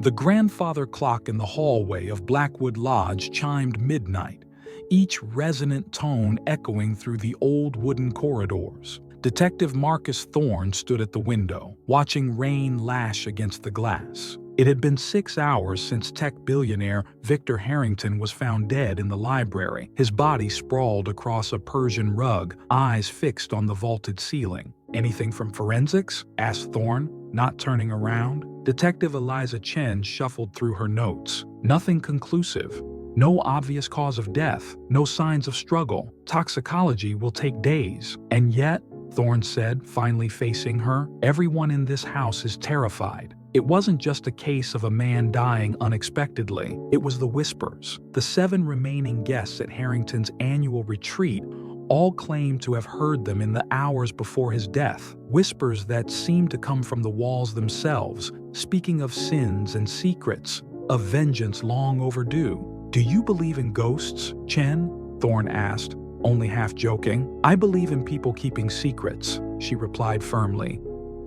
The grandfather clock in the hallway of Blackwood Lodge chimed midnight, each resonant tone echoing through the old wooden corridors. Detective Marcus Thorne stood at the window, watching rain lash against the glass. It had been 6 hours since tech billionaire Victor Harrington was found dead in the library, his body sprawled across a Persian rug, eyes fixed on the vaulted ceiling. "Anything from forensics?" asked Thorne, not turning around. Detective Eliza Chen shuffled through her notes. "Nothing conclusive. No obvious cause of death, no signs of struggle. Toxicology will take days." "And yet," Thorne said, finally facing her, "everyone in this house is terrified. It wasn't just a case of a man dying unexpectedly. It was the whispers." The 7 remaining guests at Harrington's annual retreat all claimed to have heard them in the hours before his death. Whispers that seemed to come from the walls themselves, speaking of sins and secrets, of vengeance long overdue. "Do you believe in ghosts, Chen?" Thorne asked, only half joking. "I believe in people keeping secrets," she replied firmly.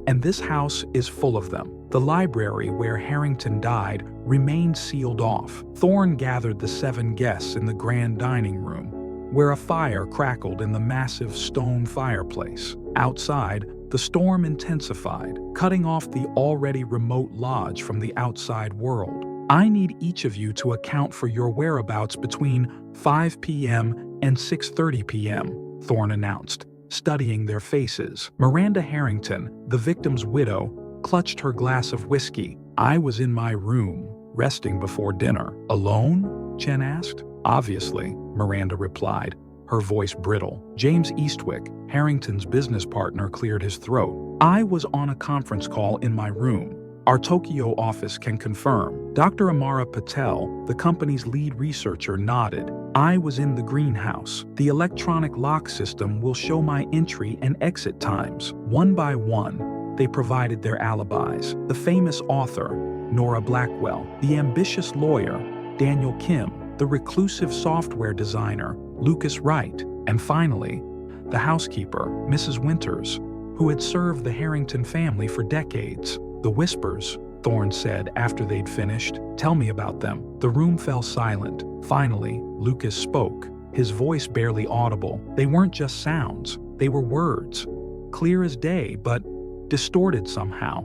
"And this house is full of them." The library where Harrington died remained sealed off. Thorne gathered the 7 guests in the grand dining room, where a fire crackled in the massive stone fireplace. Outside, the storm intensified, cutting off the already remote lodge from the outside world. "I need each of you to account for your whereabouts between 5 p.m. and 6:30 p.m., Thorne announced, studying their faces. Miranda Harrington, the victim's widow, clutched her glass of whiskey. "I was in my room, resting before dinner." "Alone?" Chen asked. "Obviously," Miranda replied, her voice brittle. James Eastwick, Harrington's business partner, cleared his throat. "I was on a conference call in my room. Our Tokyo office can confirm." Dr. Amara Patel, the company's lead researcher, nodded. "I was in the greenhouse. The electronic lock system will show my entry and exit times." One by one, they provided their alibis. The famous author, Nora Blackwell, the ambitious lawyer, Daniel Kim, the reclusive software designer, Lucas Wright, and finally, the housekeeper, Mrs. Winters, who had served the Harrington family for decades. "The whispers," Thorne said after they'd finished. "Tell me about them." The room fell silent. Finally, Lucas spoke, his voice barely audible. "They weren't just sounds, they were words. Clear as day, but distorted somehow,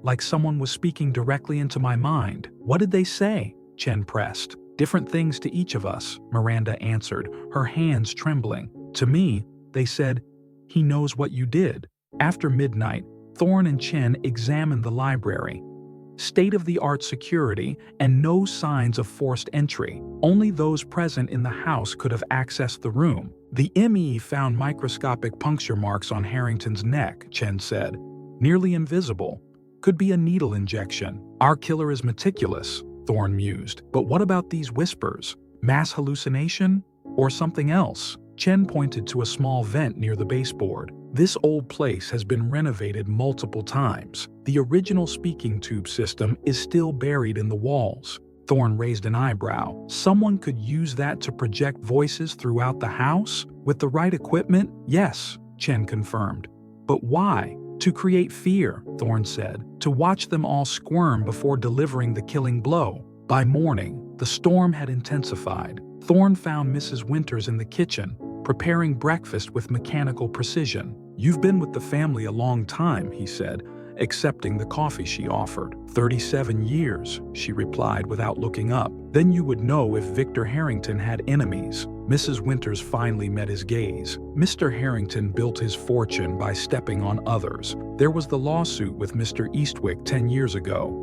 like someone was speaking directly into my mind." "What did they say?" Chen pressed. "Different things to each of us," Miranda answered, her hands trembling. "To me, they said, 'He knows what you did.'" After midnight, Thorne and Chen examined the library. State-of-the-art security and no signs of forced entry. Only those present in the house could have accessed the room. "The ME found microscopic puncture marks on Harrington's neck," Chen said. "Nearly invisible. Could be a needle injection." "Our killer is meticulous," Thorne mused. "But what about these whispers? Mass hallucination? Or something else?" Chen pointed to a small vent near the baseboard. "This old place has been renovated multiple times. The original speaking tube system is still buried in the walls." Thorne raised an eyebrow. "Someone could use that to project voices throughout the house? With the right equipment?" "Yes," Chen confirmed. "But why?" "To create fear," Thorne said. "To watch them all squirm before delivering the killing blow." By morning, the storm had intensified. Thorne found Mrs. Winters in the kitchen, preparing breakfast with mechanical precision. "You've been with the family a long time," he said, accepting the coffee she offered. 37 years, she replied without looking up. "Then you would know if Victor Harrington had enemies." Mrs. Winters finally met his gaze. "Mr. Harrington built his fortune by stepping on others. There was the lawsuit with Mr. Eastwick 10 years ago.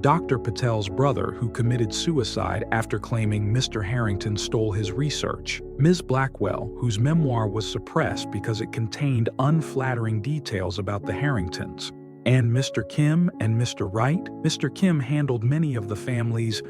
Dr. Patel's brother who committed suicide after claiming Mr. Harrington stole his research. Ms. Blackwell, whose memoir was suppressed because it contained unflattering details about the Harringtons. And Mr. Kim and Mr. Wright? Mr. Kim handled many of the family's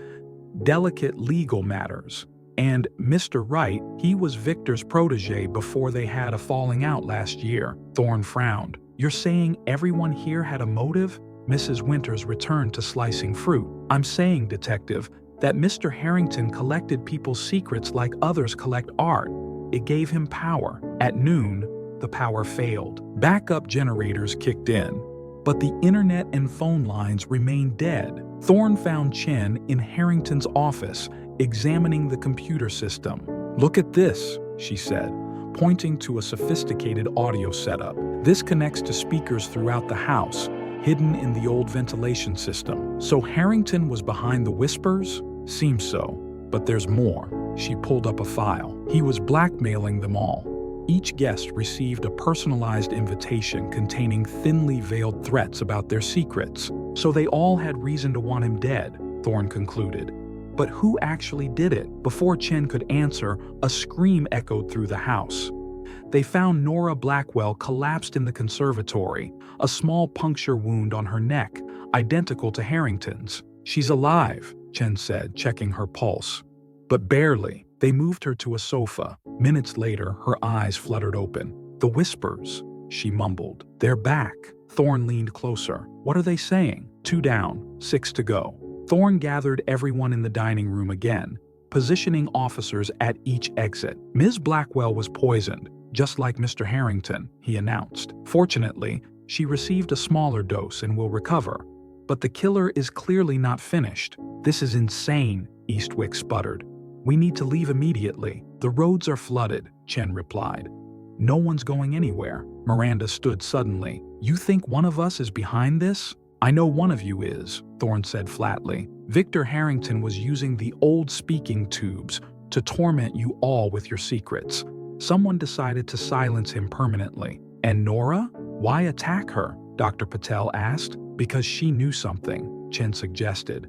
delicate legal matters. And Mr. Wright, he was Victor's protege before they had a falling out last year." Thorne frowned. "You're saying everyone here had a motive?" Mrs. Winters returned to slicing fruit. "I'm saying, detective, that Mr. Harrington collected people's secrets like others collect art. It gave him power. At noon, the power failed. Backup generators kicked in, but the internet and phone lines remained dead." Thorne found Chen in Harrington's office, examining the computer system. "Look at this," she said, pointing to a sophisticated audio setup. "This connects to speakers throughout the house, hidden in the old ventilation system. So Harrington was behind the whispers? Seems so. But there's more." She pulled up a file. "He was blackmailing them all." Each guest received a personalized invitation containing thinly veiled threats about their secrets. "So they all had reason to want him dead," Thorne concluded. But who actually did it? Before Chen could answer, a scream echoed through the house. They found Nora Blackwell collapsed in the conservatory, a small puncture wound on her neck, identical to Harrington's. "She's alive," Chen said, checking her pulse. "But barely." They moved her to a sofa. Minutes later, her eyes fluttered open. "The whispers," she mumbled. "They're back." Thorne leaned closer. "What are they saying?" 2 down, 6 to go. Thorne gathered everyone in the dining room again, positioning officers at each exit. "Ms. Blackwell was poisoned, just like Mr. Harrington," he announced. "Fortunately, she received a smaller dose and will recover. But the killer is clearly not finished." "This is insane," Eastwick sputtered. "We need to leave immediately. The roads are flooded," Chen replied. "No one's going anywhere." Miranda stood suddenly. "You think one of us is behind this?" "I know one of you is," Thorne said flatly. "Victor Harrington was using the old speaking tubes to torment you all with your secrets. Someone decided to silence him permanently." "And Nora? Why attack her?" Dr. Patel asked. "Because she knew something," Chen suggested.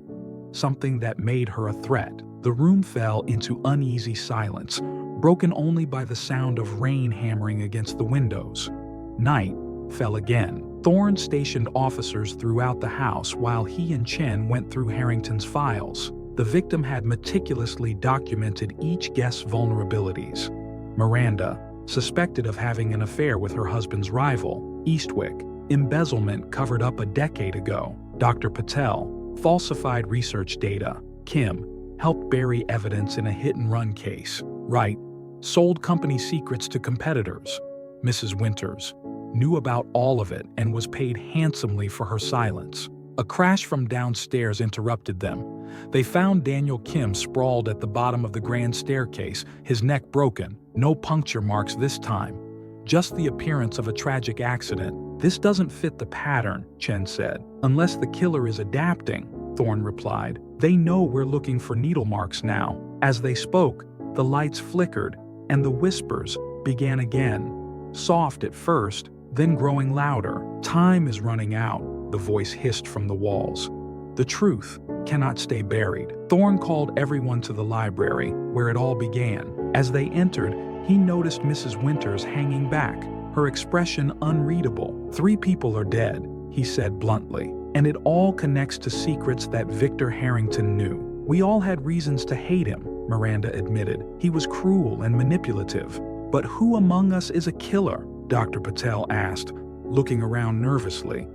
"Something that made her a threat." The room fell into uneasy silence, broken only by the sound of rain hammering against the windows. Night fell again. Thorne stationed officers throughout the house while he and Chen went through Harrington's files. The victim had meticulously documented each guest's vulnerabilities. Miranda, suspected of having an affair with her husband's rival, Eastwick, embezzlement covered up a decade ago. Dr. Patel, falsified research data. Kim, helped bury evidence in a hit-and-run case. Wright, sold company secrets to competitors. Mrs. Winters knew about all of it and was paid handsomely for her silence. A crash from downstairs interrupted them. They found Daniel Kim sprawled at the bottom of the grand staircase, his neck broken. No puncture marks this time. Just the appearance of a tragic accident. "This doesn't fit the pattern," Chen said. "Unless the killer is adapting," Thorne replied. "They know we're looking for needle marks now." As they spoke, the lights flickered, and the whispers began again. Soft at first, then growing louder. "Time is running out," the voice hissed from the walls. "The truth cannot stay buried." Thorne called everyone to the library, where it all began. As they entered, he noticed Mrs. Winters hanging back, her expression unreadable. "3 people are dead," he said bluntly, "and it all connects to secrets that Victor Harrington knew. We all had reasons to hate him," Miranda admitted. "He was cruel and manipulative. But who among us is a killer?" Dr. Patel asked, looking around nervously.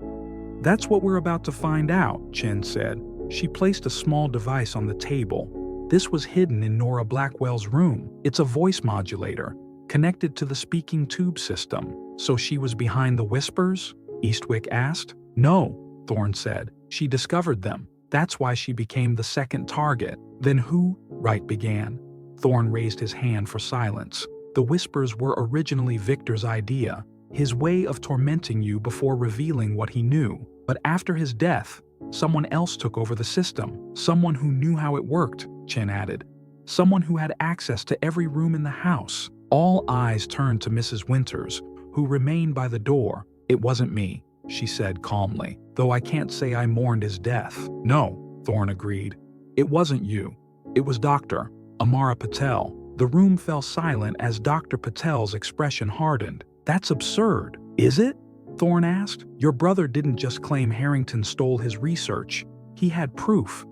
"That's what we're about to find out," Chen said. She placed a small device on the table. This was hidden in Nora Blackwell's room. It's a voice modulator, connected to the speaking tube system. "So she was behind the whispers?" Eastwick asked. "No," Thorne said. "She discovered them. That's why she became the second target." "Then who?" Wright began. Thorne raised his hand for silence. "The whispers were originally Victor's idea, his way of tormenting you before revealing what he knew. But after his death, someone else took over the system. Someone who knew how it worked," Chen added. "Someone who had access to every room in the house." All eyes turned to Mrs. Winters, who remained by the door. "It wasn't me," she said calmly, "though I can't say I mourned his death." "No," Thorne agreed. "It wasn't you. It was Dr. Amara Patel." The room fell silent as Dr. Patel's expression hardened. "That's absurd, is it?" Thorne asked. "Your brother didn't just claim Harrington stole his research. He had proof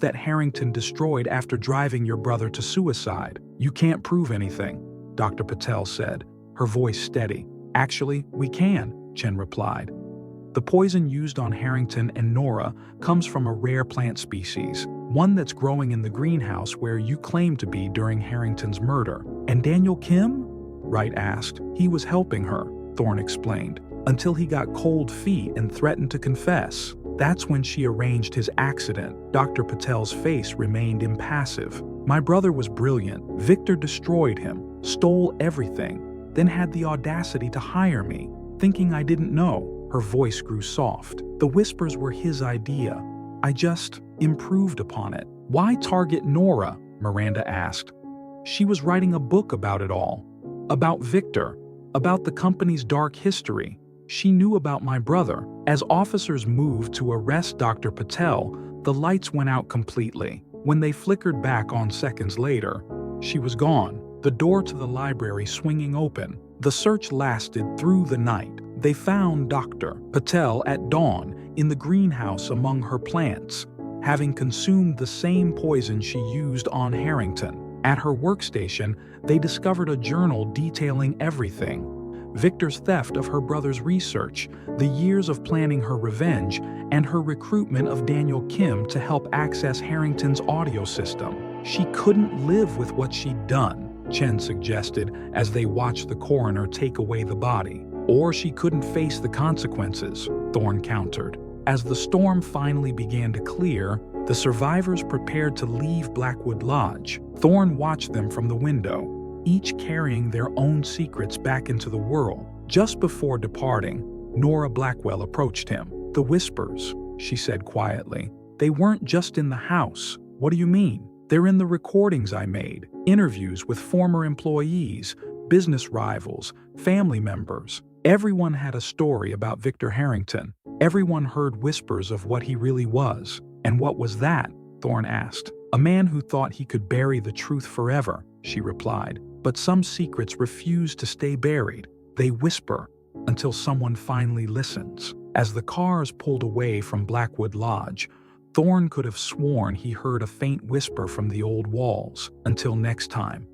that Harrington destroyed after driving your brother to suicide." "You can't prove anything," Dr. Patel said, her voice steady. "Actually, we can," Chen replied. "The poison used on Harrington and Nora comes from a rare plant species, one that's growing in the greenhouse where you claimed to be during Harrington's murder." "And Daniel Kim?" Wright asked. "He was helping her," Thorne explained, "until he got cold feet and threatened to confess." That's when she arranged his accident. Dr. Patel's face remained impassive. My brother was brilliant. Victor destroyed him, stole everything, then had the audacity to hire me, thinking I didn't know. Her voice grew soft. The whispers were his idea. I just improved upon it. Why target Nora? Miranda asked. She was writing a book about it all. About Victor. About the company's dark history. She knew about my brother. As officers moved to arrest Dr. Patel, the lights went out completely. When they flickered back on seconds later, she was gone, the door to the library swinging open. The search lasted through the night. They found Dr. Patel at dawn in the greenhouse among her plants, having consumed the same poison she used on Harrington. At her workstation, they discovered a journal detailing everything. Victor's theft of her brother's research, the years of planning her revenge, and her recruitment of Daniel Kim to help access Harrington's audio system. She couldn't live with what she'd done, Chen suggested as they watched the coroner take away the body. Or she couldn't face the consequences, Thorne countered. As the storm finally began to clear, the survivors prepared to leave Blackwood Lodge. Thorne watched them from the window, each carrying their own secrets back into the world. Just before departing, Nora Blackwell approached him. The whispers, she said quietly. They weren't just in the house. What do you mean? They're in the recordings I made, interviews with former employees, business rivals, family members. Everyone had a story about Victor Harrington. Everyone heard whispers of what he really was. And what was that? Thorne asked. A man who thought he could bury the truth forever, she replied. But some secrets refuse to stay buried. They whisper until someone finally listens. As the cars pulled away from Blackwood Lodge, Thorne could have sworn he heard a faint whisper from the old walls. Until next time.